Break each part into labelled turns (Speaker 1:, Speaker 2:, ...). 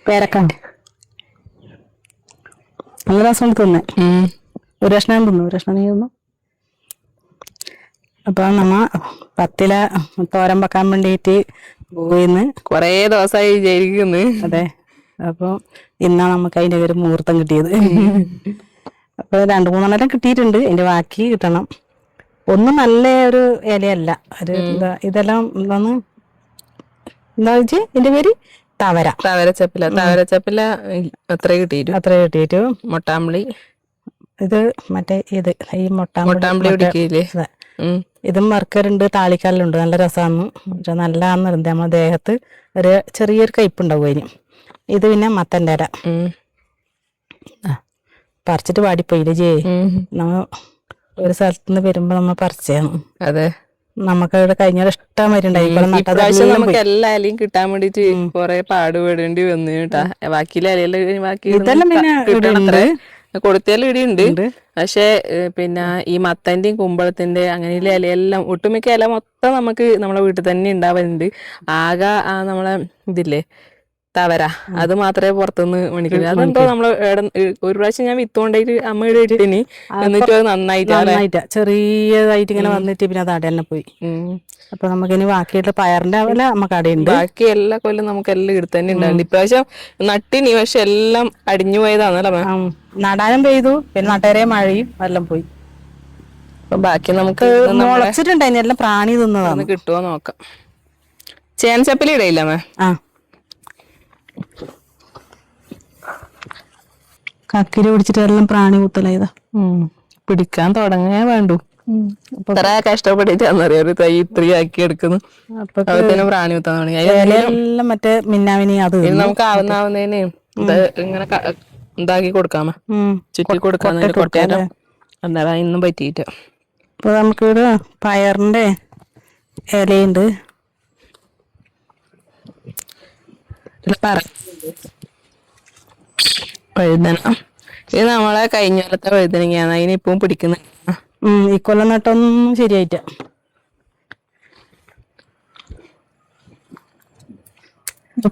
Speaker 1: പേരക്കണ്ട് നല്ല രസം തിന്നെ. ഒരു കഷ്ണം തിന്നു, ഒരു കഷ്ണം നീ തിന്നു. അപ്പൊ നമ്മ പത്തില തോരൻ വെക്കാൻ വേണ്ടിയിട്ട് പോയിന്ന്
Speaker 2: കൊറേ ദിവസമായി വിചാരിക്കുന്നു.
Speaker 1: അതെ, അപ്പൊ ഇന്നാ നമുക്ക് അതിന്റെ ഒരു മുഹൂർത്തം കിട്ടിയത്. അപ്പൊ 2-3 കിട്ടിയിട്ടുണ്ട്, അതിന്റെ ബാക്കി കിട്ടണം. ഒന്നും നല്ല ഒരു ഇലയല്ല, ഒരു എന്താ ഇതെല്ലാം എന്താ വെച്ച് ഇതിന്റെ പേര്
Speaker 2: തവരച്ചപ്പില അത്ര
Speaker 1: കിട്ടിയിട്ടു.
Speaker 2: മൊട്ടാമ്പളി
Speaker 1: ഇത് മറ്റേ ഈ
Speaker 2: മൊട്ടാമ്പളി പിടിക്കില്ലേ.
Speaker 1: ഇതും വർക്കറുണ്ട്, താളിക്കല്ലുണ്ട്. നല്ല രസമാണ്. പക്ഷെ നല്ലതാന്ന് പറയുന്നത് നമ്മുടെ ദേഹത്ത് ഒരു ചെറിയൊരു കയ്പുണ്ടാവും അതിന്. ഇത് പിന്നെ മത്തൻ്റെ ഇല പറിച്ചിട്ട് പാടിപ്പോയില്ലേ ജേ. നമ്മ ഒരു സ്ഥലത്തുനിന്ന് വരുമ്പോ നമ്മ പറിച്ചാണ്.
Speaker 2: അതെ,
Speaker 1: നമുക്ക് ഇവിടെ കഴിഞ്ഞ ഇഷ്ടം
Speaker 2: ഇപ്രാവശ്യം നമുക്ക് എല്ലാ ഇലയും കിട്ടാൻ വേണ്ടിട്ട് കൊറേ പാടുപെടേണ്ടി വന്നു കേട്ടാ. ബാക്കിയിലെ ഇലയില് കൊടുത്തിയാലും ഇടിയുണ്ട്. പക്ഷെ പിന്നെ ഈ മത്തന്റെയും കുമ്പളത്തിന്റെ അങ്ങനെയുള്ള ഇലയെല്ലാം ഒട്ടുമിക്ക ഇല മൊത്തം നമുക്ക് നമ്മളെ വീട്ടിൽ തന്നെ ഉണ്ടാവുന്നുണ്ട്. ആകെ നമ്മളെ ഇതില്ലേ തവര, അത് മാത്രമേ പുറത്തുനിന്ന് മേടിക്കില്ല. അതെന്തോ നമ്മള് ഒരു പ്രാവശ്യം ഞാൻ വിത്തോണ്ടായിട്ട് അമ്മയുടെ ഇട്ടിനി, എന്നിട്ട് അത് നന്നായിട്ട്
Speaker 1: ചെറിയതായിട്ട് ഇങ്ങനെ വന്നിട്ട് പിന്നെ അത് അടന്നെ പോയി. അപ്പൊ നമുക്കിനി ബാക്കിയിട്ട് പയറിന്റെ വില നമുക്ക് അടയുണ്ട്.
Speaker 2: ബാക്കി എല്ലാ കൊല്ലം നമുക്ക് എല്ലാം ഇവിടെ തന്നെ ഉണ്ടാവില്ല. ഇപ്രാവശ്യം നട്ടിനി, പക്ഷെ എല്ലാം അടിഞ്ഞു പോയതാണല്ലോ.
Speaker 1: നടാനും പെയ്തു, പിന്നെ നട്ടേരെ മഴയും എല്ലാം പോയി.
Speaker 2: അപ്പൊ ബാക്കി നമുക്ക്
Speaker 1: മുളച്ചിട്ടുണ്ടായി, എല്ലാം പ്രാണി തിന്നതാണ്.
Speaker 2: കിട്ടുമോ നോക്കാം. ചേനച്ചപ്പിലി ഇടയില്ല മേ.
Speaker 1: കക്കിരി പിടിച്ചിട്ട് എല്ലാം പ്രാണി കുത്തലായതാ.
Speaker 2: പിടിക്കാൻ തുടങ്ങാൻ വേണ്ടു. ഇത്ര കഷ്ടപ്പെട്ടിട്ടാന്നറിയോ ഒരു തൈ ഇത്രയും ആക്കി എടുക്കുന്നു. അപ്പത്തേനും പ്രാണി കുത്താൻ തുടങ്ങി.
Speaker 1: മറ്റേ മിന്നാമിനി അത്
Speaker 2: നമുക്ക് ആവുന്നതിന് ഇങ്ങനെ ഇതാക്കി കൊടുക്കാമോ, ചുറ്റി കൊടുക്കാന്ന് കൊട്ടേരം. എന്താ ഇന്നും പറ്റിയിട്ട്.
Speaker 1: ഇപ്പൊ നമുക്കിവിടെ പയറിന്റെ ഇലയുണ്ട്.
Speaker 2: വഴുതന ഇത് നമ്മളെ കഴിഞ്ഞ കൊല്ലത്തെ വഴുതനങ്ങയാണ്. അതിനിപ്പം പിടിക്കുന്ന
Speaker 1: ഈ കൊല്ലം നട്ടൊന്നും ശരിയായിട്ട.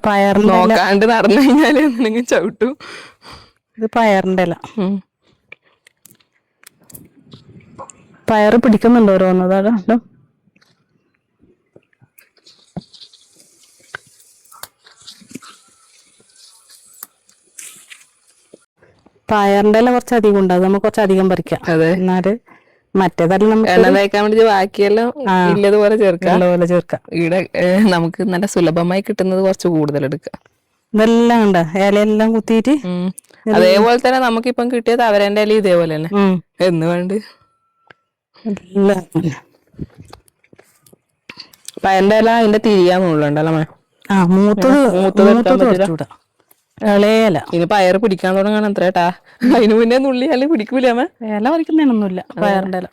Speaker 1: പയറിന്റെ
Speaker 2: നോക്കാണ്ട് നടന്നു കഴിഞ്ഞാല് എന്തെങ്കിലും ചവിട്ടു.
Speaker 1: ഇത് പയറിന്റെ ഇല. പയറ് പിടിക്കുന്നുണ്ടോ ഓരോന്നതാ. പയറിന്റെ ഇല കുറച്ചധികം ഉണ്ടാകും, നമുക്ക് കുറച്ചധികം പറിക്കാം. എന്നാല് മറ്റേതെല്ലാം നമുക്ക്
Speaker 2: എണ്ണ തേക്കാൻ വേണ്ടി ബാക്കിയെല്ലാം ഇല്ലതുപോലെ ചേർക്കാം. ഇവിടെ നമുക്ക് നല്ല സുലഭമായി കിട്ടുന്നത് കുറച്ച് കൂടുതൽ എടുക്കാം.
Speaker 1: ഇതെല്ലാം ഉണ്ട്, ഇലയെല്ലാം കുത്തിയിട്ട്.
Speaker 2: അതേപോലെ തന്നെ നമുക്കിപ്പം കിട്ടിയത് അവരെന്റെ ഇല ഇതേപോലെ തന്നെ എന്ന് വേണ്ട. പയറിന്റെ ഇല അതിന്റെ തിരിയാന്നുള്ളണ്ടല്ലോ.
Speaker 1: മൂത്തത് ഇളയല.
Speaker 2: ഇനി പയറ് പിടിക്കാൻ തുടങ്ങാൻ എത്രേട്ടാ. അതിന് മുന്നേ നുള്ളിയാല് പിടിക്കൂല.
Speaker 1: ഇല പറിക്കുന്നതിനൊന്നുമില്ല പയറിന്റെ ഇല.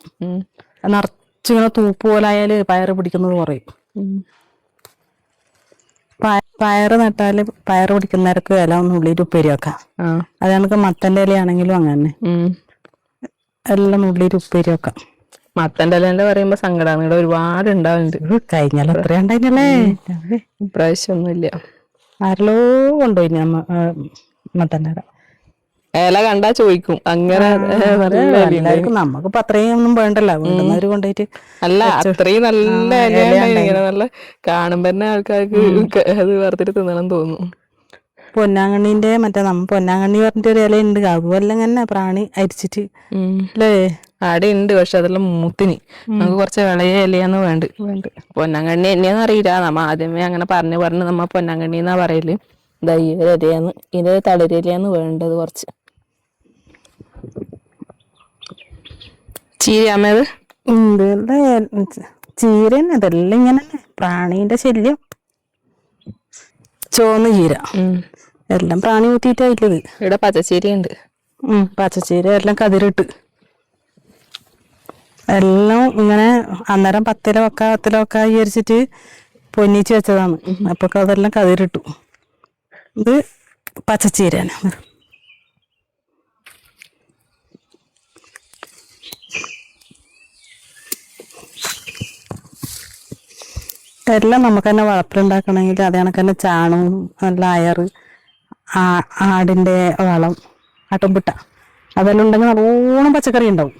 Speaker 1: നിറച്ചിങ്ങനെ തൂപ്പ് പോലായാല് പയറ് പിടിക്കുന്നത് കുറയും. പയറ് നട്ടാല് പയറ് പിടിക്കുന്നവർക്ക് ഇല നുള്ളിയിട്ട് ഉപ്പേരി വെക്കാം. അത് നമുക്ക് മത്തന്റെ ഇലയാണെങ്കിലും അങ്ങനെ എല്ലാം നുള്ളിയിട്ട് ഉപ്പേരി വെക്കാം.
Speaker 2: മത്തന്റെ ഇല പറയുമ്പോ സങ്കടമാണ്. ഇവിടെ ഒരുപാട് ഉണ്ടാവുന്നുണ്ട്.
Speaker 1: കഴിഞ്ഞാൽ എത്ര ഉണ്ടായില്ലേ.
Speaker 2: ഇപ്രാവശ്യം ഒന്നുമില്ല.
Speaker 1: ആരെല്ലോ കൊണ്ടുപോയി മത്തന്റെ
Speaker 2: ഇല കണ്ടാ ചോദിക്കും. അങ്ങനെ
Speaker 1: നമുക്കിപ്പോ അത്രയും ഒന്നും വേണ്ടല്ലോ, വീണ്ടുന്നവര് കൊണ്ടുപോയിട്ട്.
Speaker 2: അല്ല, അത്രയും നല്ല ഇല നല്ല കാണുമ്പോ തന്നെ ആൾക്കാർക്ക് അത് വറുത്തിട്ട് തിന്നണം തോന്നും.
Speaker 1: പൊന്നാങ്കണ്ണീന്റെ പൊന്നാങ്കണ്ണി പറഞ്ഞിട്ട് ഒരു ഇലയുണ്ട്, അതുപോലെ തന്നെ പ്രാണി അരിച്ചിട്ട് അല്ലേ
Speaker 2: ആടെ ഉണ്ട്. പക്ഷെ അതെല്ലാം മൂത്തിന് നമുക്ക് കുറച്ച് വിളയ ഇലയാന്ന് വേണ്ട. പൊന്നാങ്കണ്ണി എന്നെയാന്ന് അറിയില്ല. നമ്മ ആദ്യമേ അങ്ങനെ പറഞ്ഞ് നമ്മ പൊന്നാങ്കണ്ണി എന്നാ പറയല്. ഇലയാന്ന് ഇത് തളിരിലയാന്ന് വേണ്ടത്. കുറച്ച് ചീരയാമത്
Speaker 1: ചീര ഇതെല്ലാം ഇങ്ങനെ പ്രാണീന്റെ ശല്യം. ചോന്ന് ചീര എല്ലാം പ്രാണി കുത്തിയിട്ടായില്ലത്.
Speaker 2: ഇവിടെ പച്ചച്ചീര ഉണ്ട്.
Speaker 1: പച്ചച്ചീര എല്ലാം കതിരിട്ട് എല്ലാം ഇങ്ങനെ അന്നേരം 10 വെക്ക വിചാരിച്ചിട്ട് പൊന്നിച്ച് വെച്ചതാണ്. അപ്പൊ അതെല്ലാം കതിരിട്ടു. ഇത് പച്ചച്ചീരയാണ്. എല്ലാം നമുക്ക് തന്നെ വളപ്പിലുണ്ടാക്കണമെങ്കിൽ അത് കണക്ക് തന്നെ ചാണകവും നല്ല അയറ് ആടിന്റെ വളം, ആട്ടുംപിട്ട, അതെല്ലാം ഉണ്ടെങ്കിൽ നല്ലോണം പച്ചക്കറി ഉണ്ടാവും.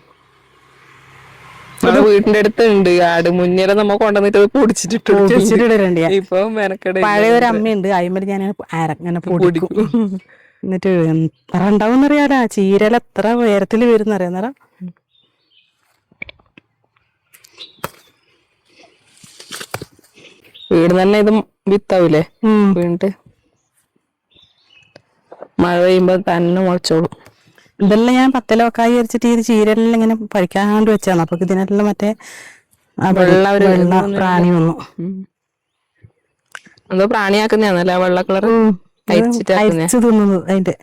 Speaker 2: നമ്മളെ വീട്ടിന്റെ അടുത്ത് ഉണ്ട് ആട്. മുന്നേറെ നമ്മ കൊണ്ടുവന്നിട്ട്
Speaker 1: പൊടിച്ചിട്ടിടലുണ്ട് ഞാൻ.
Speaker 2: ഇപ്പൊ മെനക്കട
Speaker 1: പഴയ ഒരു അമ്മയുണ്ട്, അതിന്മേൽ ഞാൻ അങ്ങനെ പൊടിക്കും.
Speaker 2: പൊടിക്കും.
Speaker 1: എന്നിട്ട് എത്ര ഉണ്ടാവും അറിയാലോ, ചീരല എത്ര ഉയരത്തിൽ വരുന്ന അറിയാം.
Speaker 2: വീട് തന്നെ ഇത് വിത്താവൂലേ വീണിട്ട് മഴ പെയ്യുമ്പോ തന്നെ മുളച്ചോളും.
Speaker 1: ഇതെല്ലാം ഞാൻ പത്തലൊക്കായി വിചാരിച്ചിട്ട് ഈ ചീരലെല്ലാം ഇങ്ങനെ പറിക്കാണ്ട് വെച്ചാണ്. അപ്പൊ ഇതിനെല്ലാം മറ്റേ വെള്ള പ്രാണി വന്നു.
Speaker 2: എന്തോ പ്രാണിയാക്കുന്നതാണല്ലേ വെള്ള കളർ
Speaker 1: അരിച്ചു തിന്നുന്നത് അതിന്റെ.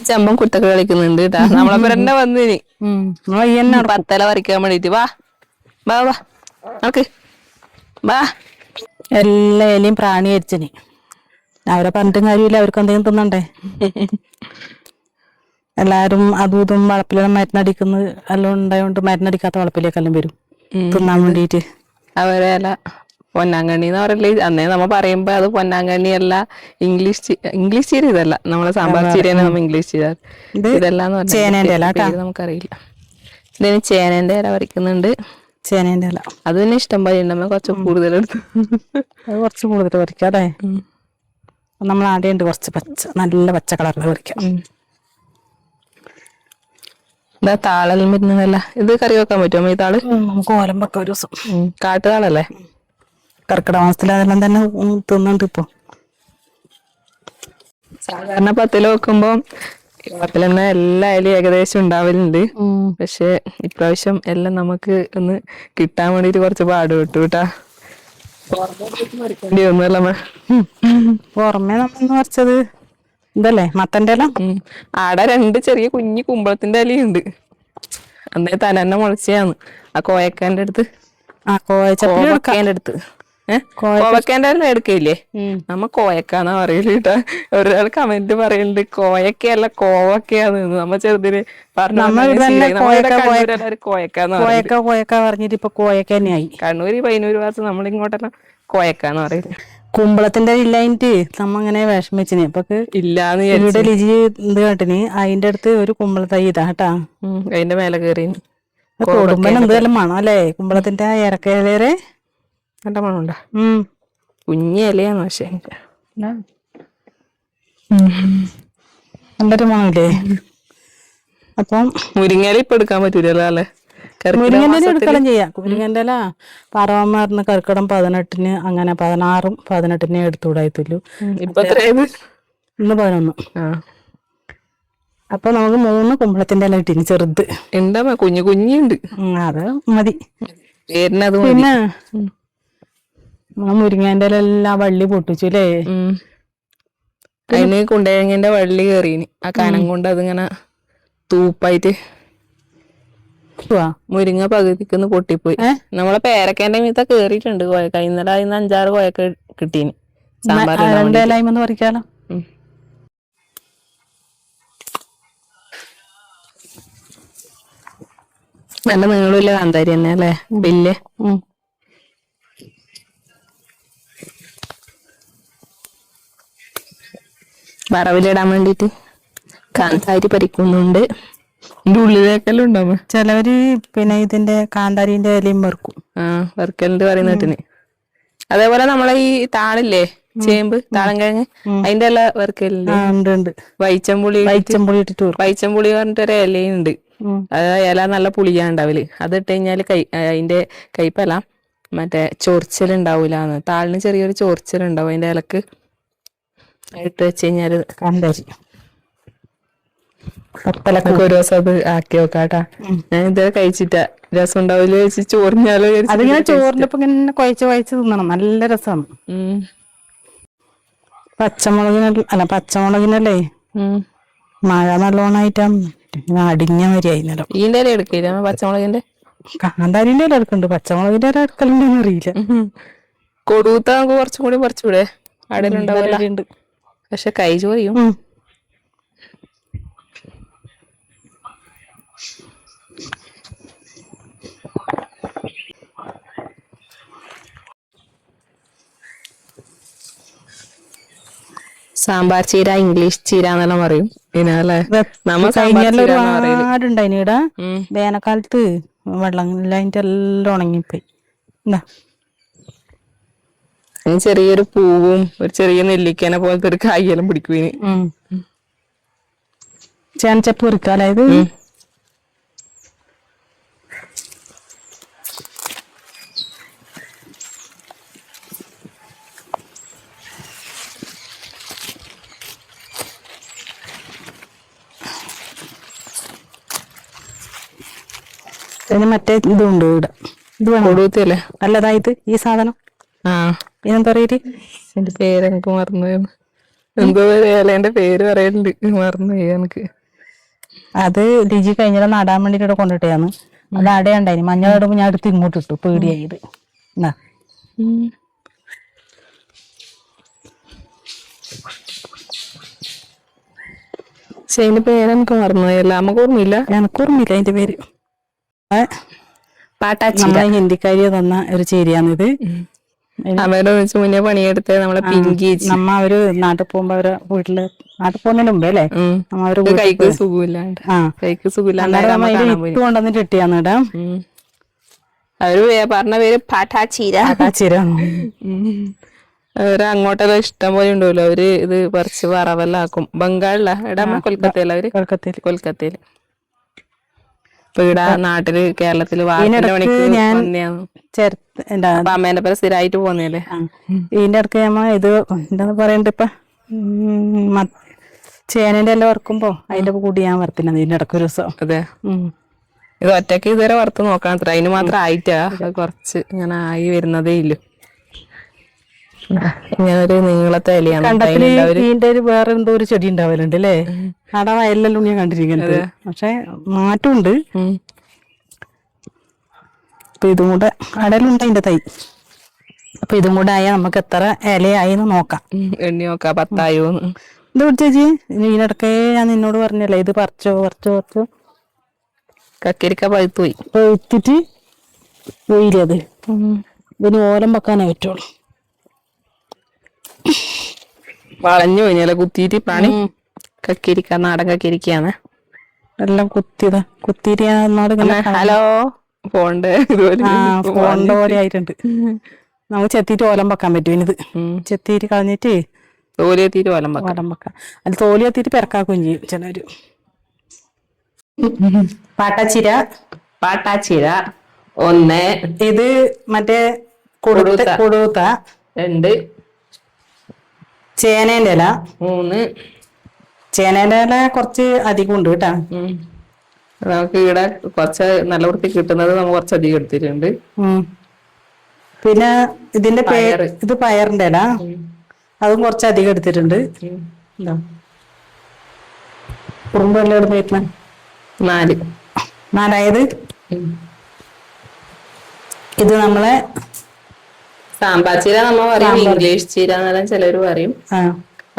Speaker 2: ചെമ്പം കുത്തൊക്കെ കളിക്കുന്നുണ്ട് കേട്ടാ. നമ്മളപ്പോ തന്നെ വന്നിനി പത്തല പറിക്കാൻ വേണ്ടിട്ട്. വാ വാ വാ നമുക്ക് വാ.
Speaker 1: എല്ലാ ഇലയും പ്രാണി അരിച്ചനി. അവരെ പറഞ്ഞിട്ടും കാര്യമില്ല, അവർക്ക് എന്തെങ്കിലും തിന്നണ്ടേ. എല്ലാരും അതും ഇതും വളപ്പിലെല്ലാം മരുന്നടിക്കുന്നത് എല്ലാം ഉണ്ടായോണ്ട് മരുന്നടിക്കാത്ത വളപ്പിലേക്കെല്ലാം വരും തിന്നാൻ വേണ്ടിട്ട്.
Speaker 2: അവരെ അല്ല പൊന്നാങ്കണ്ണി എന്ന് പറയല്ലേ. അന്നേ നമ്മ പറയുമ്പോ അത് പൊന്നാങ്കണ്ണി അല്ല, ഇംഗ്ലീഷ് ചീര ഇതല്ല. നമ്മളെ സാമ്പാർ ചീരനെ നമ്മ ഇംഗ്ലീഷ് ചെയ്താൽ ഇതെല്ലാം
Speaker 1: ചേനേന്റെ ഇല
Speaker 2: നമുക്കറിയില്ല. ഇതിന് ചേനേന്റെ ഇല പറിക്കുന്നുണ്ട്.
Speaker 1: ചേനേന്റെ ഇല
Speaker 2: അത് തന്നെ ഇഷ്ടം പോലെ ഉണ്ടമ്മ കുറച്ച് കൂടുതലെടുത്ത്.
Speaker 1: അത് കുറച്ച് കൂടുതൽ പറിക്കാം അല്ലേ. നമ്മൾ ആടെയുണ്ട് കുറച്ച് നല്ല പച്ച കളറിൽ പറിക്കാം.
Speaker 2: ഇതാ താളെല്ലാം വരുന്നതല്ല. ഇത് കറി വെക്കാൻ പറ്റുമോ ഈ താള്?
Speaker 1: നമുക്ക് ഓലം വെക്കാം ഒരു ദിവസം.
Speaker 2: കാട്ടുതാളല്ലേ?
Speaker 1: കർക്കിടക മാസത്തിൽ അതെല്ലാം തന്നെ തിന്നുണ്ട് ഇപ്പൊ.
Speaker 2: സാധാരണ പത്തില വെക്കുമ്പോ തന്നെ എല്ലാ ഇലയും ഏകദേശം ഉണ്ടാവലുണ്ട്. പക്ഷെ ഇപ്രാവശ്യം എല്ലാം നമുക്ക് ഒന്ന് കിട്ടാൻ വേണ്ടിട്ട് കുറച്ച് പാടുപെട്ടു കേട്ടാ.
Speaker 1: പുറമെ നമ്മളെന്ന് പറിച്ചത് ഇതല്ലേ മത്തന്റെ ഇല.
Speaker 2: ആടെ 2 ചെറിയ കുഞ്ഞി കുമ്പളത്തിന്റെ ഇലയുണ്ട്. അന്നേ തന്നെ മുളച്ചാന്ന് ആ കോയക്കാന്റെ അടുത്ത്. കോവക്കേന്റെ അടുത്ത് കോവക്കേന്റെ എല്ലാം എടുക്കയില്ലേ, നമ്മ കോയക്കാന്നാ പറയല് കേട്ടാ. ഒരാൾ കമന്റ് പറയുന്നുണ്ട് കോയക്കയല്ല കോവക്കയാന്ന്. നമ്മ ചെറുതിന്
Speaker 1: കോയക്ക പറഞ്ഞിട്ട് ഇപ്പൊ കോയക്ക തന്നെയായി.
Speaker 2: കണ്ണൂര് പയ്യന്നൂര് ഭാഗത്ത് നമ്മളിങ്ങോട്ടെല്ലാം കോയക്കാന്ന് പറയില്ല.
Speaker 1: കുമ്പളത്തിന്റെ ഇല്ലായിട്ട് നമ്മ അങ്ങനെ വിഷമിച്ചിന്. അപ്പൊ
Speaker 2: ഇല്ലാന്ന്
Speaker 1: ഇവിടെ ലിജി എന്ത് കേട്ടിന്, അതിന്റെ അടുത്ത് ഒരു കുമ്പള തൈ ഇതാ കേട്ടാ.
Speaker 2: അതിന്റെ മേലെ കയറി
Speaker 1: കൊടുമ്പൻ എന്തെല്ലാം മണം അല്ലേ കുമ്പളത്തിന്റെ ഇറക്കയിലേറെ.
Speaker 2: നല്ല മണമുണ്ടാ. കുഞ്ഞ ഇലയാന്ന് പക്ഷേ
Speaker 1: നല്ലൊരു മണമില്ലേ. അപ്പം
Speaker 2: മുരിങ്ങയില ഇപ്പൊ എടുക്കാൻ പറ്റൂലല്ലോ അല്ലെ.
Speaker 1: മുരിങ്ങന്റെ ഇല എടുക്കണം ചെയ്യാം. മുരിങ്ങന്റെ ഇല പറവന്മാർന്ന് കർക്കിടം 18-ന് അങ്ങനെ 16-ഉം 18-നെ എടുത്തുകൂടായിത്തുള്ളൂ. ഇന്ന് 11. അപ്പൊ നമുക്ക് 3 കുമ്പളത്തിന്റെ ഇല കിട്ടീന് ചെറുത്.
Speaker 2: എന്താ കുഞ്ഞു കുഞ്ഞുണ്ട്.
Speaker 1: അത് മതി.
Speaker 2: പിന്നെ
Speaker 1: മുരിങ്ങേന്റെ ഇല എല്ലാം വള്ളി പൊട്ടിച്ചു അല്ലേ.
Speaker 2: അതിന് കുണ്ടേങ്ങിന്റെ വള്ളി കയറീന്. ആ കനം കൊണ്ട് അതിങ്ങനെ തൂപ്പായിട്ട് മുരിങ്ങ പകുതിക്കൊന്ന് പൊട്ടിപ്പോയി. നമ്മളെ പേരക്കേന്റെ മീത്ത കേറിയിട്ടുണ്ട് കോയക്ക. ഇന്നലെ അതിന് 5-6 കോയക്ക കിട്ടീന് സാമ്പാറിന്
Speaker 1: പറിക്കാലോ.
Speaker 2: നല്ല നീളമില്ല കാന്താരി തന്നെ അല്ലേ, വലിയ. വറവിലിടാൻ വേണ്ടിട്ട് കാന്താരി പറിക്കുന്നുണ്ട്. ഇതിന്റെ ഉള്ളിലേക്കെല്ലാം ഉണ്ടാവും.
Speaker 1: ചിലവര് പിന്നെ ഇതിന്റെ കാന്താരിന്റെ ഇലയും വെറുക്കും.
Speaker 2: വെറുക്കലിന്റെ പറയുന്ന കേട്ടിന്. അതേപോലെ നമ്മളെ ഈ താളില്ലേ, ചേമ്പ് താളം കിഴങ്ങ്, അതിന്റെ ഇല വെറുക്കലുണ്ട്. വൈച്ചമ്പുളി ഇട്ടിട്ട് വൈച്ചമ്പുളി പറഞ്ഞിട്ടൊരു ഇലയുണ്ട്. അത് ഇല നല്ല പുളിയാണ്ടാവല്. അത് ഇട്ട് കഴിഞ്ഞാല് അതിന്റെ കയ്പല മറ്റേ ചൊറിച്ചലുണ്ടാവൂലാന്ന്. താളിന് ചെറിയൊരു ചൊറിച്ചലുണ്ടാവും അതിന്റെ ഇലക്ക്. ഇട്ട് വെച്ച് കഴിഞ്ഞാല് കാന്താരി ഒരു ദിവസം അത് ആക്കി നോക്കാട്ടാ. ഞാൻ ഇതുവരെ കഴിച്ചിട്ടാ. രസം ഉണ്ടാവില്ല വെച്ച് ചോറിഞ്ഞാലോ.
Speaker 1: അതിങ്ങനെ ചോറിന്റെ ഒപ്പം ഇങ്ങനെ കുഴച്ച് തിന്നണം, നല്ല രസമാണ്. പച്ചമുളകിനല്ലേ മഴ നല്ലോണായിട്ടാ അടിഞ്ഞ മരിയായി.
Speaker 2: ഈന്റെ ഇല എടുക്കില്ല പച്ചമുളകിന്റെ.
Speaker 1: കാന്താരിന്റെ ഇല എടുക്കുന്നുണ്ട്, പച്ചമുളകിന്റെ ഇല എടുക്കലുണ്ടെന്ന് അറിയില്ല.
Speaker 2: കൊടുത്ത നമുക്ക് കുറച്ചും കൂടി പറിച്ചൂടെ, അടലുണ്ടാവില്ല. പക്ഷെ കൈ ചോറിയും. സാമ്പാർ ചീര, ഇംഗ്ലീഷ് ചീര എന്നെല്ലാം പറയും ഇതിനല്ലേ. നമ്മ സാമ്പാർ
Speaker 1: കഴിഞ്ഞാലും
Speaker 2: ചീര എന്നാ പറയല്.
Speaker 1: ഒരുപാടുണ്ടായിന് ഇവിടെ വേനൽക്കാലത്ത് വെള്ളം അതിന്റെ എല്ലാം ഉണങ്ങിപ്പോയി. എന്താ
Speaker 2: അതിന് ചെറിയൊരു പൂവും ഒരു ചെറിയ നെല്ലിക്കേനെ പോലത്തെ ഒരു കായെല്ലാം പിടിക്കും ഇതിന്.
Speaker 1: ചേനച്ചപ്പ് കുറിക്കാല്ലേ ഇത്. അതിന് മറ്റേ ഇതുണ്ട് ഇവിടെ. ഇത് വേണം
Speaker 2: കൊടുത്തല്ലേ?
Speaker 1: നല്ലതാ ഇത് ഈ സാധനം. ഇതിനെന്താ പറയല്?
Speaker 2: എന്റെ പേര് എനിക്ക് മറന്നു. എന്തോ ഒരു ഇലേന്റെ പേര് പറയുന്നുണ്ട്, മറന്നു എനിക്ക്.
Speaker 1: അത് ലിജി കഴിഞ്ഞാൽ നടാൻ വേണ്ടിട്ട് ഇവിടെ കൊണ്ടിട്ടാന്ന്. അത് അടയുണ്ടായിന്. മഞ്ഞൾ ഇടുമ്പോ ഞാൻ എടുത്ത് ഇങ്ങോട്ട് ഇട്ടു, പേടിയായി ഇത്. എന്നാ
Speaker 2: പക്ഷെ അതിന്റെ പേര് എനിക്ക് മറന്നുപോയല്ല, നമുക്ക് ഓർമ്മയില്ല.
Speaker 1: എനിക്ക് ഓർമ്മയില്ല അതിന്റെ പേര്.
Speaker 2: പാട്ടാച്ചീര.
Speaker 1: നമ്മളെ ഹിന്ദിക്കാരിയെ തന്ന ഒരു ചേരിയാണിത്.
Speaker 2: അവരുടെ വെച്ച് മുന്നേ പണിയെടുത്ത് നമ്മളെ പിങ്കി
Speaker 1: നമ്മ അവര് നാട്ടിൽ പോകുമ്പോ അവരെ വീട്ടില് നാട്ടിൽ പോകുന്നതിന് മുമ്പേ അല്ലേ നമ്മ അവര്
Speaker 2: കൈക്ക് സുഖമില്ലാണ്ട് കൈക്ക്
Speaker 1: സുഖമില്ലാണ്ട് കൊണ്ടുവന്നിട്ട് ഇട്ടിയാന്ന് ഇടാ.
Speaker 2: അവര് പറഞ്ഞ പേര് പാട്ടാച്ചീര.
Speaker 1: പാട്ടാച്ചീര.
Speaker 2: അവര് അങ്ങോട്ടെല്ലാം ഇഷ്ടം പോലെ ഉണ്ടല്ലോ. അവര് ഇത് പറിച്ച് വറവെല്ലാം ആക്കും. ബംഗാളിലാ എടാ, കൊൽക്കത്തയില. അവര് കൊൽക്കത്തയില്. ഇപ്പൊ ഇവിടെ നാട്ടില് കേരളത്തില് അമ്മേന്റെ പേര് സ്ഥിരമായിട്ട് പോന്നല്ലേ.
Speaker 1: ഇതിന്റെ ഇടയ്ക്ക് നമ്മ ഇത് എന്താന്ന് പറയണ്ട ഇപ്പൊ ചേനന്റെ എല്ലാം വറുക്കുമ്പോ അതിന്റെ കൂടി ഞാൻ വറുത്തില്ല ഇതിന്റെ ഇടയ്ക്ക് ഒരു ദിവസം.
Speaker 2: അതെ, ഇത് ഒറ്റക്ക് ഇതുവരെ വറുത്ത് നോക്കാൻ അത്ര അതിന് മാത്രം ആയിട്ടാ. കുറച്ച് ഇങ്ങനെ ആയി വരുന്നതേ ഇല്ല. ഇങ്ങനെ ഒരു നീളത്തെ ഇലയാണ്.
Speaker 1: കണ്ടത്തില് ഇതിന്റെ ഒരു വേറെ എന്തോ ഒരു ചെടി ഉണ്ടാവലുണ്ട് അല്ലേ? അവിടെ വയലെല്ലാം ഞാൻ കണ്ടിരിക്കുന്നത്. പക്ഷെ മാറ്റമുണ്ട്. അപ്പൊ ഇതും കൂടെ അടലുണ്ട് അതിന്റെ തൈ. അപ്പൊ ഇതും കൂടെ ആയാൽ നമുക്ക് എത്ര ഇലയായി നോക്കാം.
Speaker 2: എണ്ണി നോക്കാം 10
Speaker 1: ഇത് ചേച്ചി ഇതിനിടക്കേ ഞാൻ നിന്നോട് പറഞ്ഞല്ലേ ഇത് പറിച്ചോ.
Speaker 2: കക്കരിക്ക പഴുത്തുപോയി.
Speaker 1: പഴുത്തിട്ട് പോയില്ലത്. ഇതിന് ഓലം വെക്കാനേ പറ്റുള്ളൂ.
Speaker 2: വളഞ്ഞു കഴിഞ്ഞാൽ കുത്തിയിട്ട് പ്രാണി. കക്കരിക്ക നാടൻ കക്കരിക്കാണ്.
Speaker 1: എല്ലാം കുത്തിയിട്ട്
Speaker 2: ഹലോ ഫോണിന്റെ
Speaker 1: പോലെ ആയിട്ടുണ്ട്. നമുക്ക് ചെത്തിയിട്ട് ഓലം വെക്കാൻ പറ്റും. ഇനിത് ചെത്തിയിട്ട് കളഞ്ഞിട്ട്
Speaker 2: തോലി എത്തിയിട്ട് ഓലം
Speaker 1: വെക്കാം. അത് തോലി എത്തിയിട്ട് പെരക്കാക്കുകയും ചെയ്യും ചിലര്.
Speaker 2: പാട്ടാച്ചീര 1.
Speaker 1: ഇത് മറ്റേ കൊടുത്ത
Speaker 2: 2.
Speaker 1: ചേനേന്റെ ഇല
Speaker 2: 3.
Speaker 1: ചേനേന്റെ ഇല കുറച്ച് അധികം ഉണ്ട് കേട്ടാ.
Speaker 2: നമുക്ക് ഇവിടെ കുറച്ച് നല്ല വൃത്തി കിട്ടുന്നത് നമ്മൾ കുറച്ചധികം എടുത്തിട്ടുണ്ട്.
Speaker 1: പിന്നെ ഇതിന്റെ പേര് ഇത് പയറിന്റെ ഇല, അതും കുറച്ചധികം എടുത്തിട്ടുണ്ട്. കുറുമ്പെല്ലാം എടുത്ത് 4. ഇത് നമ്മളെ
Speaker 2: സാമ്പാർ ചീര നമ്മ പറയും, ഇംഗ്ലീഷ് ചീര എന്നെല്ലാം ചിലര് പറയും.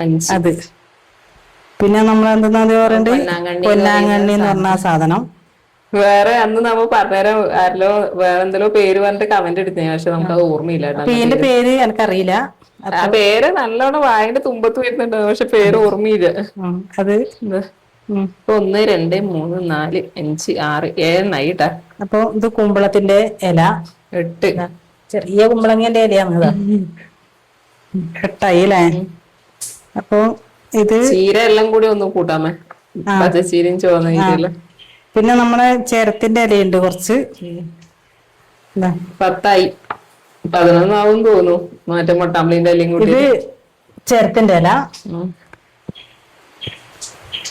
Speaker 2: 5.
Speaker 1: അത് പിന്നെ നമ്മളെന്തെന്നാ പറയണ്ട്, പൊന്നാങ്കണ്ണി എന്ന് പറഞ്ഞ സാധനം.
Speaker 2: വേറെ അന്ന് നമ്മ പറഞ്ഞേരം ആരല്ലോ വേറെ എന്തെല്ലോ പേര് പറഞ്ഞിട്ട് കമന്റ് എടുത്തേ, പക്ഷെ നമുക്കത് ഓർമ്മയില്ല.
Speaker 1: ഇതിന്റെ പേര് എനിക്കറിയില്ല.
Speaker 2: ആ പേര് നല്ലോണം വായന്റെ തുമ്പത്ത് വരുന്നുണ്ട്, പക്ഷെ പേര് ഓർമ്മയില്ല.
Speaker 1: അത്
Speaker 2: 1, 2, 3, 4, 5, 6, 7 ആയിട്ടാ.
Speaker 1: അപ്പൊ ഇത് കുമ്പളത്തിന്റെ ഇല
Speaker 2: 8.
Speaker 1: ചെറിയ കുമ്പളങ്ങന്റെ ഇലയാണ്. 8 അല്ലേ? അപ്പൊ ഇത്
Speaker 2: ചീര എല്ലാം കൂടി ഒന്ന് കൂട്ടാമേ, പച്ചച്ചീരയും ചുവന്ന ചീരയെല്ലാം.
Speaker 1: പിന്നെ നമ്മളെ ചേരത്തിന്റെ ഇലയുണ്ട് കുറച്ച്.
Speaker 2: 10 11 ആവും തോന്നുന്നു. മറ്റേ മൊട്ടാമ്പളിന്റെ ഇലയും കൂടി.
Speaker 1: ഇത് ചേരത്തിന്റെ ഇല.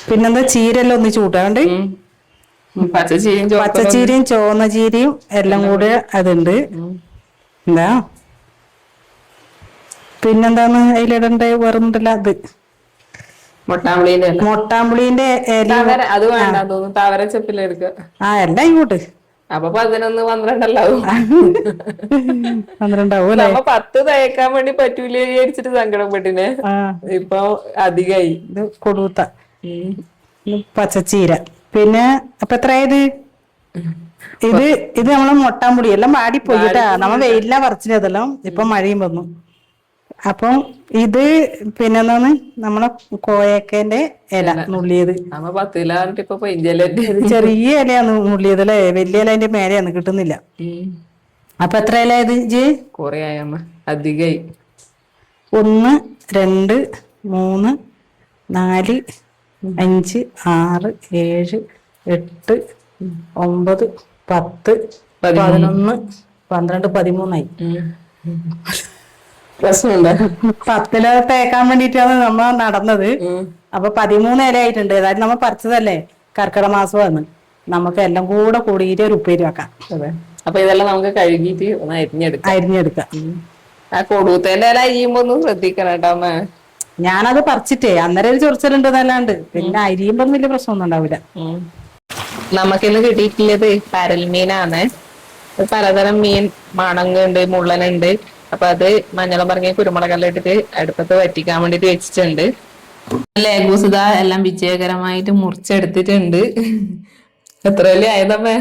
Speaker 1: പിന്നെന്താ ചീരെല്ലാം ഒന്നിച്ച് കൂട്ടാണ്ട് പച്ചച്ചീരയും ചുവന്ന ചീരയും എല്ലാം കൂടെ അതുണ്ട്. എന്താ പിന്നെന്താന്ന് അതിലിടണ്ടേ? വേറൊന്നുമില്ല. അത് മൊട്ടാമ്പുളീന്റെ
Speaker 2: അത് വേണ്ട തോന്നുന്നു. താവരച്ചപ്പില എടുക്ക.
Speaker 1: എല്ലാം ഇങ്ങോട്ട്.
Speaker 2: അപ്പൊ 11 12 ആവും.
Speaker 1: 12 ആവും.
Speaker 2: 10 തയ്ക്കാൻ വേണ്ടി പറ്റൂലേ വിചാരിച്ചിട്ട് സങ്കടപ്പെട്ടിനെ. ഇപ്പൊ അധികമായി.
Speaker 1: ഇത് കൊടുത്ത പച്ചച്ചീര. പിന്നെ അപ്പൊ എത്രയായത്? ഇത് നമ്മള് മൊട്ടാമ്പുളി എല്ലാം വാടിപ്പോയിട്ടാ. നമ്മ വെയിലില്ല പറിച്ചിട്ടതെല്ലാം. ഇപ്പൊ മഴയും വന്നു. അപ്പം ഇത് പിന്നെ എന്താണ് നമ്മളെ കോയക്കേന്റെ ഇല നുള്ളിയത്.
Speaker 2: നമ്മ 10 കിലോ ഇപ്പൊ പൈഞ്ചല്ലേ.
Speaker 1: ഇത് ചെറിയ ഇലയാണ് നുള്ളിയത് അല്ലേ, വലിയ ഇല അതിന്റെ മേലെയാണ് കിട്ടുന്നില്ല. അപ്പൊ എത്ര ഇല ഇത് ജി?
Speaker 2: കൊറേ ആയമ്മ, അധികായി.
Speaker 1: 1 2 3 4 5 6 7 8 9 10 11 12 13
Speaker 2: പ്രശ്നമുണ്ടോ?
Speaker 1: 10 ഇല തേക്കാൻ വേണ്ടിട്ടാണ് നമ്മൾ നടന്നത്. അപ്പൊ 13 ഇല ആയിട്ടുണ്ട്. ഏതായാലും നമ്മൾ പറിച്ചതല്ലേ, കർക്കിടക മാസമാണ്, നമുക്ക് എല്ലാം കൂടെ കൂടിയിട്ട് ഒരു ഉപ്പേരി വെക്കാം.
Speaker 2: അതെ, അപ്പൊ ഇതെല്ലാം നമുക്ക് കഴുകിയിട്ട് ഒന്ന്
Speaker 1: അരിഞ്ഞെടുക്കാം.
Speaker 2: ആ കൊടുത്തേന്റെ ഇല അരിയുമ്പോ ഒന്ന് ശ്രദ്ധിക്കണം കേട്ടോ അമ്മ.
Speaker 1: ഞാനത് പറിച്ചിട്ടേ അന്നേരം ഒരു ചൊറിച്ചലുണ്ട് എന്നല്ലാണ്ട്, പിന്നെ അരിയുമ്പോ വലിയ പ്രശ്നമൊന്നും ഉണ്ടാവില്ല.
Speaker 2: നമുക്കിന്ന് കിട്ടിയിട്ടുള്ളത് പരൽമീനാണ്. പലതരം മീൻ, മാണങ്ങുണ്ട്, മുള്ളനുണ്ട്. അപ്പൊ അത് മഞ്ഞളും പറഞ്ഞ കുരുമുളകെല്ലാം ഇട്ടിട്ട് അടുപ്പത്ത് വറ്റിക്കാൻ വേണ്ടിട്ട് വെച്ചിട്ടുണ്ട്. ലേഗൂസ് ഇതാ എല്ലാം വിജയകരമായിട്ട് മുറിച്ചെടുത്തിട്ടുണ്ട്. എത്ര വലിയ ആയതമ്മേ?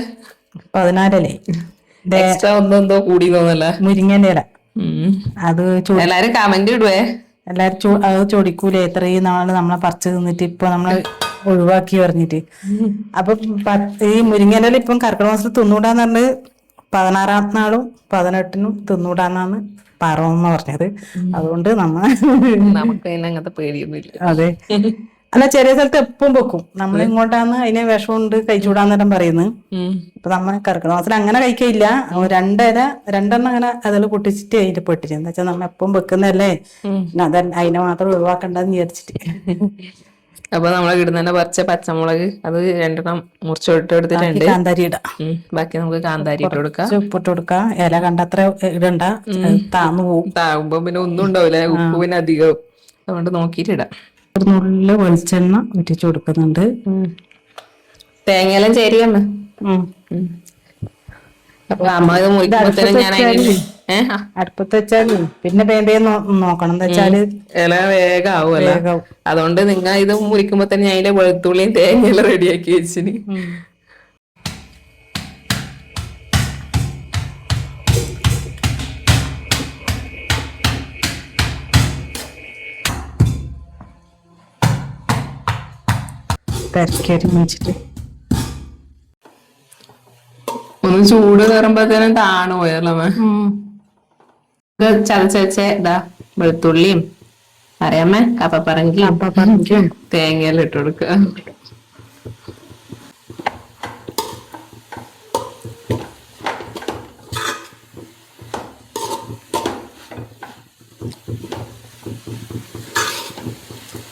Speaker 1: 14 ഇല.
Speaker 2: എക്സ്ട്രാ ഒന്നെന്തോ കൂടി തോന്നല്ല.
Speaker 1: മുരിങ്ങന്റെ ഇല അത്
Speaker 2: എല്ലാരും കമന്റ് ഇടുവേ.
Speaker 1: എല്ലാരും അത് ചൊടിക്കൂലേ, എത്രയും നാള് നമ്മളെ പറിച്ചു തിന്നിട്ട് ഇപ്പൊ നമ്മളെ ഒഴിവാക്കി പറഞ്ഞിട്ട്. അപ്പൊ ഈ മുരിങ്ങന്റെ ഇല ഇപ്പം കർക്കിടക മാസത്തിൽ തിന്നൂടാന്ന് പറഞ്ഞ് 16-ാം നാളും 18-നും തിന്നൂടാന്നാണ് പറന്ന് പറഞ്ഞത്. അതുകൊണ്ട്
Speaker 2: നമുക്ക് അങ്ങനത്തെ പേടിയൊന്നുമില്ല.
Speaker 1: അതെ, അല്ല ചെറിയ സ്ഥലത്ത് എപ്പം വെക്കും. നമ്മൾ ഇങ്ങോട്ടാന്ന് അതിനെ വിഷമുണ്ട് കഴിച്ചൂടാന്നേരം പറയുന്നത്. ഇപ്പൊ നമ്മ കർക്കിടക മാസത്തിൽ അങ്ങനെ കഴിക്കില്ല. 2 അങ്ങനെ അതിൽ പൊട്ടിച്ചിട്ട് അതിന്റെ പെട്ടിട്ട് എന്താ വെച്ചാൽ നമ്മ എപ്പം വെക്കുന്നല്ലേ, അതിനെ മാത്രം ഒഴിവാക്കണ്ടെന്ന് വിചാരിച്ചിട്ട്.
Speaker 2: അപ്പൊ നമ്മളെ കിട്ടുന്ന പറിച്ച പച്ചമുളക് അത് 2 മുറിച്ചെടുത്തിട്ടുണ്ട്.
Speaker 1: കാന്താരി ഇടാം.
Speaker 2: ബാക്കി നമുക്ക് കാന്താരി ഇട്ട് കൊടുക്കാം.
Speaker 1: ഉപ്പിട്ട് കൊടുക്കാം. ഇല കണ്ടത്ര ഇടണ്ട, താന്നു പോവും.
Speaker 2: താകുമ്പോ പിന്നെ ഒന്നും ഉണ്ടാവില്ല, ഉപ്പ് പിന്നെ അധികം. അതുകൊണ്ട് നോക്കിട്ട് ഇടാം.
Speaker 1: ഒരു നുള്ള വെളിച്ചെണ്ണ ഉറ്റിച്ചു കൊടുക്കുന്നുണ്ട്.
Speaker 2: തേങ്ങയെല്ലാം ചേരിയമ്മ. അപ്പൊ അമ്മ ഇത് മുറിക്കുമ്പോഴത്തേനും ഞാൻ
Speaker 1: അടുപ്പത്ത് വെച്ചാല് പിന്നെ വേണ്ടേ നോക്കണം. എന്താ വെച്ചാല്
Speaker 2: ഇല വേഗം ആവുമല്ല. അതുകൊണ്ട് നിങ്ങൾ ഇത് മുറിക്കുമ്പോ തന്നെ ഞാൻ അതിന്റെ വെളുത്തുള്ളിയും തേങ്ങയെല്ലാം റെഡിയാക്കി വെച്ചിന്.
Speaker 1: തിരക്കി വെച്ചിട്ട്
Speaker 2: ഒന്ന് ചൂട് കയറുമ്പോഴത്തേനും താണു പോയല്ലോ. ചതച്ച വെച്ച ഇതാ വെളുത്തുള്ളിയും അറിയാമേ കപ്പപ്പറങ്കിയും തേങ്ങയെല്ലാം ഇട്ട് കൊടുക്കുക.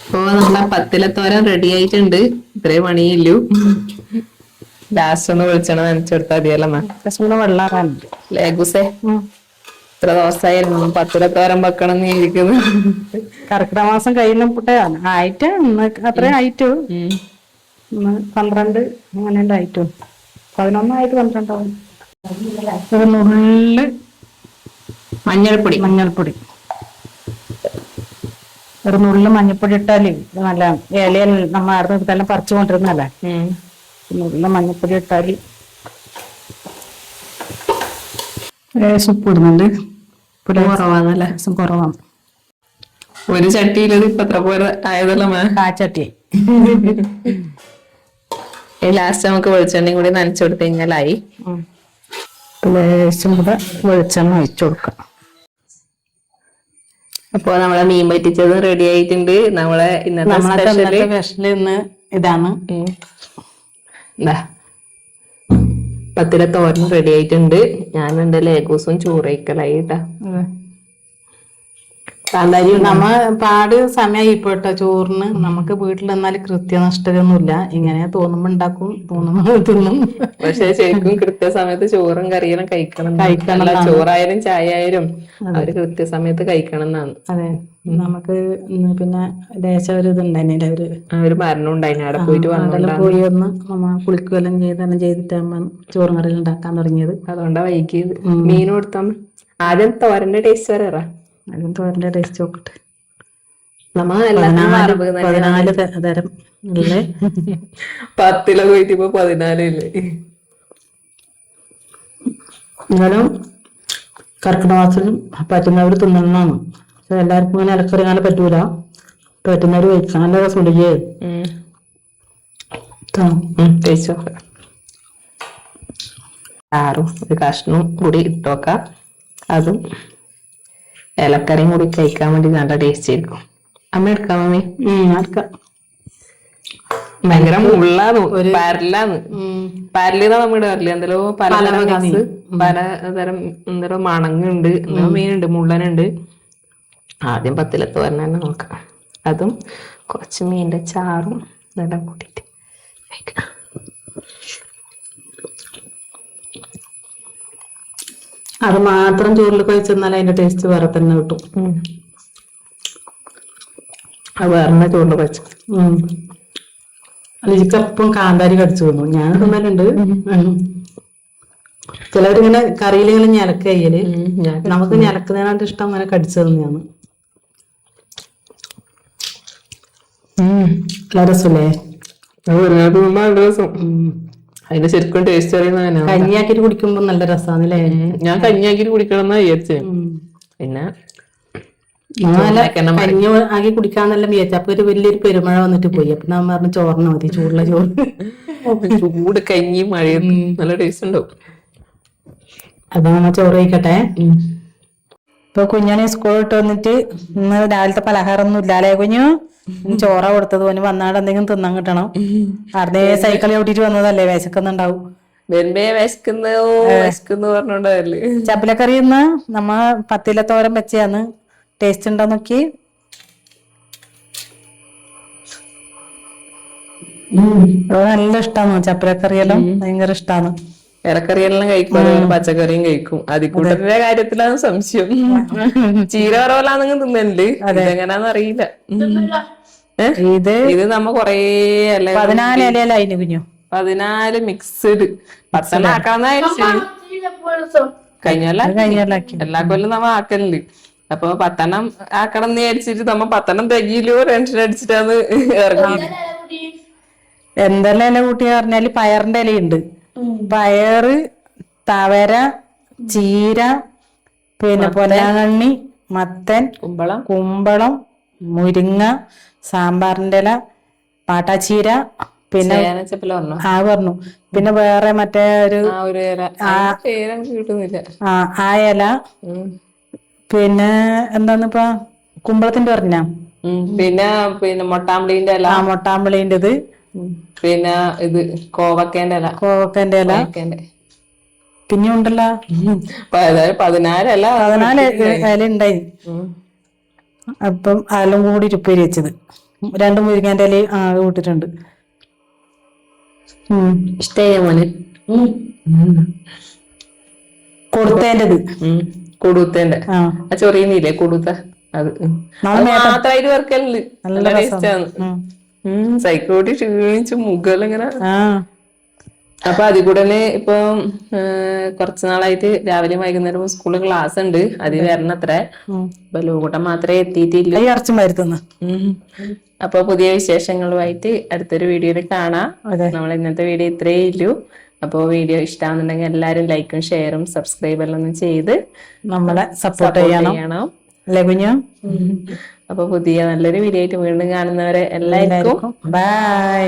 Speaker 2: അപ്പൊ നമ്മളെ പത്തിലത്തോരൻ റെഡി ആയിട്ടുണ്ട്. ഇത്രയും പണിയില്ലു. ലാസ്റ്റ് ഒന്ന് വെളിച്ചെണ്ണ നനച്ചെടുത്താൽ മതിയല്ലോ.
Speaker 1: വെള്ളാറാനുണ്ട്
Speaker 2: ലേഗുസേ. ഇത്ര ദിവസമായിരുന്നു പത്തിലത്തോരൻ വെക്കണം എന്ന് ഇരിക്കുന്നു.
Speaker 1: കർക്കിടക മാസം കഴിയുമ്പോട്ടെ ആയിട്ട് അത്ര ആയിട്ടു 12 അങ്ങനെ ആയിട്ടു 11 ആയിട്ട് 12 ആവും. ഒരു നുള്ള് മഞ്ഞൾപ്പൊടി ഒരു നുള്ള് മഞ്ഞൾപ്പൊടി ഇട്ടാല് നല്ല ഇലയിൽ നമ്മ ആർന്നെല്ലാം പറിച്ചു കൊണ്ടിരുന്നല്ലേ. നുള്ള് മഞ്ഞൾപ്പൊടി ഇട്ടാല് ഉപ്പ് ഇടുന്നുണ്ട്.
Speaker 2: കുറവാന്നല്ലേ?
Speaker 1: കുറവാണ്.
Speaker 2: ഒരു ചട്ടിയിൽ ഇപ്പൊ എത്ര പോലെ ആയതല്ലോ
Speaker 1: കാച്ചട്ടി.
Speaker 2: ലാസ്റ്റ് നമുക്ക് വെളിച്ചെണ്ണയും കൂടി നനച്ചു കൊടുത്തു കഴിഞ്ഞാലായി.
Speaker 1: ലേശം കൂടെ വെളിച്ചെണ്ണ ഒഴിച്ചു കൊടുക്കാം.
Speaker 2: അപ്പൊ നമ്മളെ മീൻ പറ്റിച്ചത് റെഡി ആയിട്ടുണ്ട്. നമ്മളെ ഇന്നത്തെ
Speaker 1: സ്പെഷ്യൽ ഇന്ന് ഇതാണ്.
Speaker 2: പത്തിലെ തോരൻ റെഡി ആയിട്ടുണ്ട്. ഞാനുണ്ട് ലേഗൂസും ചോറയിക്കലായിട്ടാ. കാന്താരി
Speaker 1: നമ്മ പാട് സമയമായി ഇപ്പോട്ടോ ചോറിന്. നമുക്ക് വീട്ടിൽ എന്നാലും കൃത്യനിഷ്ഠയൊന്നുമില്ല. ഇങ്ങനെ തോന്നുമ്പോ ഉണ്ടാക്കും, തോന്നുമ്പോ തിന്നും.
Speaker 2: പക്ഷെ ശരിക്കും കൃത്യസമയത്ത് ചോറും കറിയെല്ലാം കഴിക്കണം. ചോറായാലും ചായ ആയാലും അവര് കൃത്യസമയത്ത് കഴിക്കണം എന്നാണ്.
Speaker 1: അതെ, നമുക്ക് പിന്നെ ലേശം ഒരു ഇതുണ്ടായില്ല,
Speaker 2: ഒരു മരണം ഉണ്ടായിന്. അവിടെ പോയിട്ട്
Speaker 1: പോയി ഒന്ന് നമ്മ കുളിക്കുകയെല്ലാം ചെയ്തിട്ടാകുമ്പോ ചോറും കറിയെല്ലാം ഉണ്ടാക്കാൻ തുടങ്ങിയത്.
Speaker 2: അതുകൊണ്ടാ വൈകിയത്. മീൻ കൊടുത്താ ആദ്യം തോരന്റെ ടേസ്റ്റ് വരാ.
Speaker 1: അതും തോരന്റെ ടേസ്റ്റ് നോക്കട്ടെ.
Speaker 2: 14
Speaker 1: തരം അല്ലേ?
Speaker 2: 10 പോയിട്ട് ഇപ്പൊ 14 ഇല്ലേ?
Speaker 1: എന്നാലും കർക്കിടക മാസത്തിലും പറ്റുന്നവർ തിന്നണമെന്നാണ്. എല്ലാവർക്കും ഇങ്ങനെ ഇലക്കറി അങ്ങനെ പറ്റൂല. പറ്റുന്നവര് കഴിക്കാൻ നല്ല രസമുണ്ടേ.
Speaker 2: കഴിച്ചോ. ചാറും ഒരു കഷ്ണവും കൂടി ഇട്ടോക്കാം. അതും ഇലക്കറിയും കൂടി കഴിക്കാൻ വേണ്ടി നല്ല ടേസ്റ്റ് ആയിരിക്കും. അമ്മ എടുക്കാം മമ്മി?
Speaker 1: എടുക്കാം.
Speaker 2: ഭയങ്കര മുള്ളാന്ന്, പരലാന്ന്. പരലിന്നാ നമ്മുടെ അറിയില്ല, എന്തോ പലതരം മിക്സ്, പലതരം എന്തോ മണങ്ങുണ്ട്, എന്തോ മീനുണ്ട്, മുള്ളനുണ്ട്. ആദ്യം പത്തിലത്ത് പറഞ്ഞ തന്നെ നോക്കാം. അതും കുറച്ച് മീനിന്റെ ചാറും ഇതെല്ലാം കൂട്ടിയിട്ട് കഴിക്കാം.
Speaker 1: അത് മാത്രം ചോറിൽ കഴിച്ചെന്നാൽ അതിന്റെ ടേസ്റ്റ് വേറെ തന്നെ കിട്ടും.
Speaker 2: അത് വേറെ ചോറിൽ കഴിച്ചു.
Speaker 1: എനിക്കെപ്പം കാന്താരി കടിച്ചു തന്നു. ഞാൻ തിന്നലുണ്ട്. ചിലവരിങ്ങനെ കറിയിലിങ്ങനെ ഞലക്ക ചെയ്യല്. നമുക്ക് ഞലക്കുന്നതിനായിട്ട് ഇഷ്ടം അങ്ങനെ കടിച്ചു തന്നെയാണ്. നല്ല രസമല്ലേ?
Speaker 2: അതിന്റെ ശരിക്കും ടേസ്റ്റ് അറിയുന്ന
Speaker 1: കഞ്ഞിയാക്കിട്ട് കുടിക്കുമ്പോ നല്ല രസാണല്ലേ?
Speaker 2: ഞാൻ കഞ്ഞിയാക്കിട്ട് കുടിക്കണം എന്നാ വിചാരിച്ചേ. പിന്നെ
Speaker 1: കഞ്ഞി ആക്കി കുടിക്കാന്നല്ല വിചാരിച്ചു. അപ്പൊ ഒരു വലിയൊരു പെരുമഴ വന്നിട്ട് പോയി. അപ്പൊ ഞാൻ പറഞ്ഞു ചോറിന് മതി, ചൂടുള്ള ചോറ്.
Speaker 2: ചൂട് കഞ്ഞി മഴയും നല്ല ടേസ്റ്റ് ഉണ്ടാവും.
Speaker 1: അപ്പൊ നമ്മ ചോറ് കഴിക്കട്ടെ. ഇപ്പൊ കുഞ്ഞാനെ സ്കൂൾ ഇട്ട് വന്നിട്ട് ഇന്ന് രാവിലത്തെ പലഹാരം ഒന്നും ഇല്ലാലേ കുഞ്ഞു? ചോറ കൊടുത്തത് ഓന് വന്നാട് എന്തെങ്കിലും തിന്നാൻ കിട്ടണം. അവിടെ സൈക്കിൾ ചവിട്ടിട്ട് വന്നതല്ലേ, വിശക്കുന്നുണ്ടാവും. ചപ്പലക്കറി ഇന്ന് നമ്മ പത്തിലത്തോരം വെച്ചാന്ന്. ടേസ്റ്റ് ഉണ്ടോ നോക്കി. നല്ല ഇഷ്ടാണ് ചപ്പലക്കറിയെല്ലാം, ഭയങ്കര ഇഷ്ടാണ്.
Speaker 2: ഇറക്കറിയെല്ലാം കഴിക്കും, പച്ചക്കറിയും കഴിക്കും. അതിക്കൂട്ടത്തിന്റെ കാര്യത്തിലാണ് സംശയം. ചീര കുറവലാന്നെങ്കിൽ തിന്നലുണ്ട്, അതെങ്ങനാന്ന് അറിയില്ല. ഇത് നമ്മ കൊറേ
Speaker 1: 14 ഇലയിലായിന് കുഞ്ഞു.
Speaker 2: 14 മിക്സ്ഡ് 10 ആക്കാന്നായിരിച്ചു. കഴിഞ്ഞല്ല എല്ലാ കൊല്ലം നമ്മ ആക്കലുണ്ട്. അപ്പൊ 10 ആക്കണം എന്ന് വിചാരിച്ചിട്ട് നമ്മ 10 തികയിലോ ടെൻഷൻ അടിച്ചിട്ടാണ് ഇറങ്ങിയത്.
Speaker 1: എന്തെല്ലാം ഇല കൂട്ടി പറഞ്ഞാല് പയറിന്റെ ഇലയുണ്ട്, പയറ്, തവര, ചീര, പിന്നെ പൊന്നാങ്കണ്ണി, മത്തൻ, കുമ്പളം, മുരിങ്ങ, സാമ്പാറിന്റെ ഇല, പാട്ടാച്ചീര, പിന്നെ പറഞ്ഞു പിന്നെ വേറെ മറ്റേ ഒരു ആ ഇല, പിന്നെ എന്താന്നിപ്പാ കുമ്പളത്തിന്റെ പറഞ്ഞ,
Speaker 2: പിന്നെ മൊട്ടാമ്പളീന്റെ ഇല,
Speaker 1: മൊട്ടാമ്പളീന്റെത്,
Speaker 2: പിന്നെ ഇത് കോവക്കേന്റെ ഇല,
Speaker 1: പിന്നെ ഉണ്ടല്ലോ
Speaker 2: 14
Speaker 1: ഇല ഉണ്ടായി. അപ്പം അതെല്ലാം കൂടി ഉപ്പേരി വെച്ചത്. 2 മുരിങ്ങാന്റെ ഇല കൂട്ടിട്ടുണ്ട്.
Speaker 2: ഇഷ്ടമായ മോന്
Speaker 1: കൊടുത്തേന്റത്,
Speaker 2: കൊടുത്തേന്റെ ആ ചൊറിയുന്നില്ലേ കൊടുത്ത, അത് മാത്രമായിട്ട് വർക്കലുണ്ട്. നല്ല ടേസ്റ്റാണ്. സൈക്കോട്ടി ക്ഷീണിച്ച് മുകളിങ്ങനെ. അപ്പൊ അതിൽ കൂടെ തന്നെ ഇപ്പൊ കുറച്ചു നാളായിട്ട് രാവിലെയും വൈകുന്നേരവും സ്കൂളിൽ ക്ലാസ് ഉണ്ട്. അതിൽ വരണത്രേ. അപ്പൊ ലൂകൂട്ടം മാത്രമേ എത്തിയിട്ടില്ല. അപ്പൊ പുതിയ വിശേഷങ്ങളുമായിട്ട് അടുത്തൊരു വീഡിയോയിൽ കാണാം. നമ്മൾ ഇന്നത്തെ വീഡിയോ ഇത്രയേ ഉള്ളൂ. അപ്പൊ വീഡിയോ ഇഷ്ടമാണെന്നുണ്ടെങ്കിൽ എല്ലാരും ലൈക്കും ഷെയറും സബ്സ്ക്രൈബ് എല്ലാം ഒന്ന് ചെയ്ത്
Speaker 1: നമ്മളെ സപ്പോർട്ട് ചെയ്യണം.
Speaker 2: അപ്പൊ പുതിയ നല്ലൊരു വീഡിയോ ആയിട്ട് വീണ്ടും കാണുന്നവരെ എല്ലാവർക്കും ബൈ.